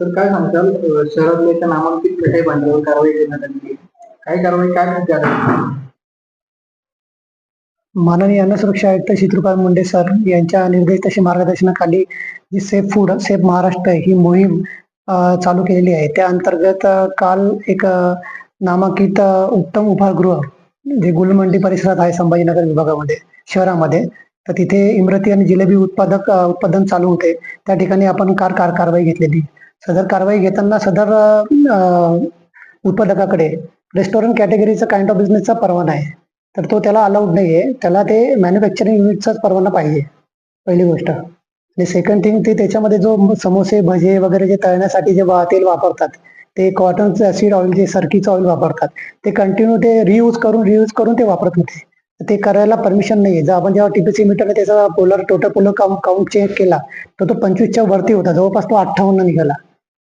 तर काय सांगताल शहरातल्या एका नामांकित पेठाई भांडवल कारवाई करण्यात आली. काय कारवाई काय करते आता? माननीय अन्न सुरक्षा आयुक्त शीतलकुमार मुंडे सर यांच्या निर्देश तसे मार्गदर्शनाखाली जी सेफ फूड सेफ महाराष्ट्र ही मोहीम चालू केलेली आहे. त्या अंतर्गत काल एक नामांकित उत्तम उपाहारगृह जे गुलमंडी परिसरात आहे संभाजीनगर विभागामध्ये शहरामध्ये, तर तिथे इमरती आणि जिलेबी उत्पादन चालू होते. त्या ठिकाणी आपण कारवाई घेतलेली. सदर कारवाई घेताना सदर उत्पादकाकडे रेस्टॉरंट कॅटेगरीचा काइंड ऑफ बिझनेसचा परवाना आहे, तर तो त्याला अलाउड नाही आहे. त्याला ते मॅन्युफॅक्चरिंग युनिटचाच परवाना पाहिजे, पहिली गोष्ट. आणि सेकंड थिंग, ते त्याच्यामध्ये जो समोसे भजे वगैरे जे तळण्यासाठी जे तेल वापरतात, ते कॉटन सीड ऑइल, जे सरकीचं ऑइल वापरतात, ते कंटिन्यू ते रियूज करून ते वापरत होते. ते करायला परमिशन नाही आहे. जर आपण जेव्हा टीपीसी मीटरने त्याचा टोटल पोलर काउंट चेक केला तर तो 25च्या वरती होता, जवळपास तो 58 निघाला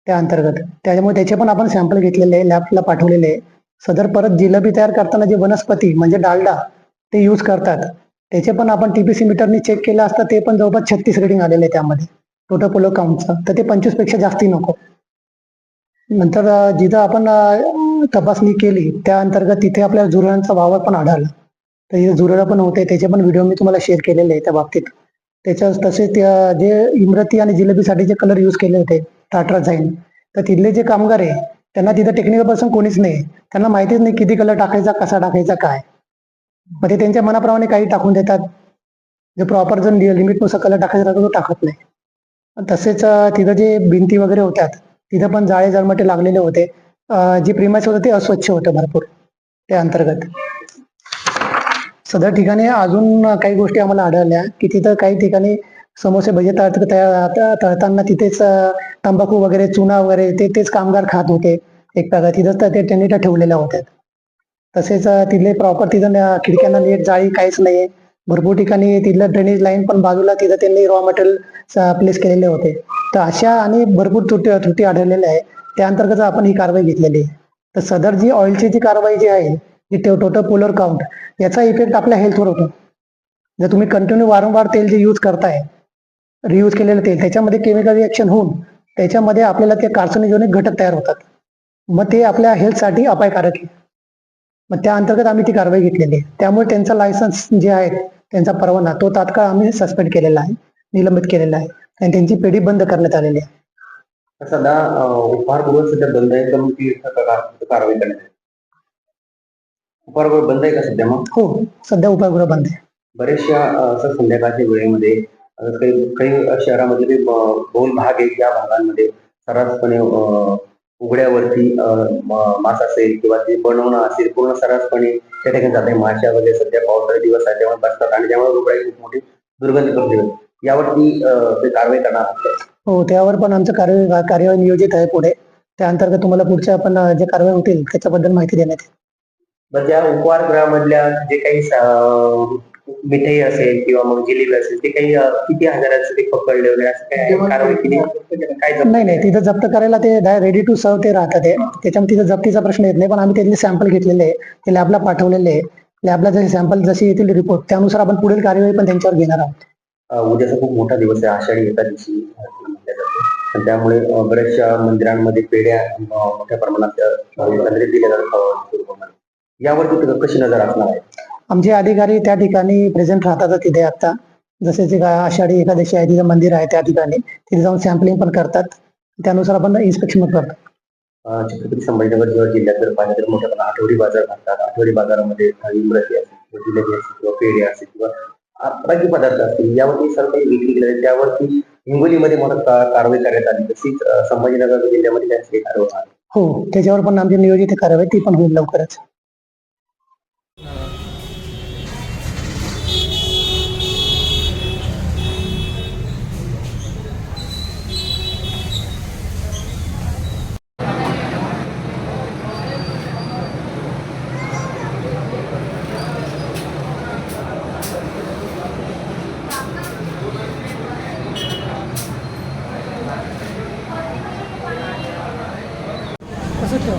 त्या अंतर्गत. त्याच्यामुळे त्याचे पण आपण सॅम्पल घेतलेले आहे, लॅबला पाठवलेले आहे. सदर परत जिलेबी तयार करताना जे वनस्पती म्हणजे डालडा ते यूज करतात, त्याचे पण आपण टीपीसी मीटरने चेक केलं असतं, ते पण जवळपास 36 रेटिंग आलेले आहे त्यामध्ये टोटल पोलर काउंटचं. तर ते 25 पेक्षा जास्ती नको. नंतर जिथं आपण तपासणी केली त्या अंतर्गत तिथे आपल्या झुरळांचा वावर पण आढळला. तर इथे झुरळं पण होते, त्याचे पण व्हिडिओ मी तुम्हाला शेअर केलेले आहे त्या बाबतीत. तसेच जे इमरती आणि जिलेबीसाठी जे कलर यूज केले होते टाट्राझाईन, तर तिथले जे कामगार आहे त्यांना तिथं टेक्निकल पर्सन कोणीच नाही. त्यांना माहितीच नाही किती कलर टाकायचा, कसा टाकायचा, काय. मग ते त्यांच्या मनाप्रमाणे काही टाकून देतात. जे प्रॉपर जर लिमिटनुसार कलर टाकायचा राहतो तो टाकत नाही. तसेच तिथं जे भिंती वगैरे होत्या तिथं पण जाळे जळमटे लागलेले होते. जे प्रिमाइस होतं ते अस्वच्छ होतं भरपूर त्या अंतर्गत. सदर ठिकाणी अजून काही गोष्टी आम्हाला आढळल्या की तिथं काही ठिकाणी समोसे भजे तळताना तिथेच तंबाखू वगैरे, चुना वगैरे तेच कामगार खात होते. एक प्रकार तिथंच तर ते त्यांनी त्या ठेवलेल्या होत्या. तसेच तिथले प्रॉपर तिथं खिडक्यांना नेट जाळी काहीच नाही. भरपूर ठिकाणी तिथलं ड्रेनेज लाईन पण बाजूला तिथं त्यांनी रॉ मटेरियल प्लेस केलेले होते. तर अशा आणि भरपूर त्रुटी आढळलेल्या आहे. त्या अंतर्गत आपण ही कारवाई घेतलेली आहे. तर सदर जी ऑइलची जी कारवाई जी आहे, जी टोटल पोलर काउंट, याचा इफेक्ट आपल्या हेल्थवर होतो. जर तुम्ही कंटिन्यू वारंवार तेल जे यूज करताय, रियूज केलेलं तेल, त्याच्यामध्ये केमिकल रिएक्शन होऊन त्याच्यामध्ये आपल्याला ते कार्सिनोजेनिक घटक तयार होतात. मग ते आपल्या हेल्थसाठी अपायकारक आहे. मग त्या अंतर्गत आम्ही ती कारवाई घेतलेली आहे. त्यामुळे त्यांचा लायसन्स जे आहे, त्यांचा परवाना, तो तात्काळ आम्ही सस्पेंड केलेला आहे, निलंबित केलेला आहे आणि त्यांची पेढी बंद करण्यात आलेली आहे. सध्या उपहारगृह सध्या बंद आहे, तर मग ती कारवाई करण्यात आहे. उपहारगृह बंद आहे का सध्या? मग हो, सध्या उपहारगृह बंद आहे. बरेचशा असं संध्याकाळच्या वेळेमध्ये काही शहरामध्ये बहुल भाग आहे, या भागांमध्ये सर्रासपणे उघड्यावरती मांस असेल किंवा ते बनवणं असेल, पूर्ण सर्रासपणे त्या ठिकाणी जाते. माशा वगैरे सध्या पावसाळे दिवस आहे त्यामुळे बसतात आणि त्यामुळे रुग्णाची खूप मोठी दुर्गंधी करते. यावरती ते कारवाई करणार आहे. हो, त्यावर पण आमचं कार्यवाही नियोजित आहे पुढे. त्या अंतर्गत तुम्हाला पुढच्या आपण जे कारवाई होतील त्याच्याबद्दल माहिती देण्यात येईल. मग त्या उपहारगृहामधल्या जे काही मिठाई असेल किंवा मग जिलेबी असेल, ते काही किती हजाराचं ते पकडले वगैरे असं काय कारवाई केली? काय नाही, तिथं जप्त करायला ते रेडी टू सर्व ते राहतात. त्याच्यामुळे तिथं जप्तीचा प्रश्न येत नाही. पण आम्ही त्यातले सॅम्पल घेतलेले आहे, ते लॅबला पाठवलेले आहे. लॅबला जसे सॅम्पल जसे येतील रिपोर्ट, त्यानुसार आपण पुढील कार्यवाही पण त्यांच्यावर घेणार आहोत. उद्याचा खूप मोठा दिवस आहे, आषाढी एकादशी म्हटल्या जाते. त्यामुळे बऱ्याचशा मंदिरांमध्ये पेढ्या मोठ्या प्रमाणात दिल्या जातात. यावरती कशी नजर असणार आहे? आमचे अधिकारी त्या ठिकाणी प्रेझेंट राहतात तिथे. आता जसे जे आषाढी एकादशी आहे, तिथं मंदिर आहे त्या ठिकाणी, तिथे जाऊन सॅम्पलिंग पण करतात. त्यानुसार आपण इन्स्पेक्शन करतो. छत्रपती संभाजीनगर जिल्ह्यात जर पाहिलं तर मोठ्या प्रमाणात आठवडी बाजार भरतात. आठवडी बाजारामध्ये इमरती असेल किंवा जिलेबी असेल किंवा पेढे असेल किंवा बाकी पदार्थ असतील, यावरती सर्व काही विक्री केली, त्यावरती हिंगोलीमध्ये मोठा कारवाई करण्यात आली. तशीच संभाजीनगर जिल्ह्यामध्ये त्यांची कारवाई. हो, त्याच्यावर पण आमची नियोजित कारवाई ती पण होईल लवकरच. कसं ठेव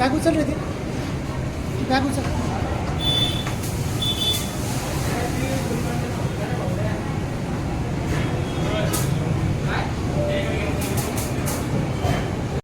बॅग उचल रे ती बॅग उचल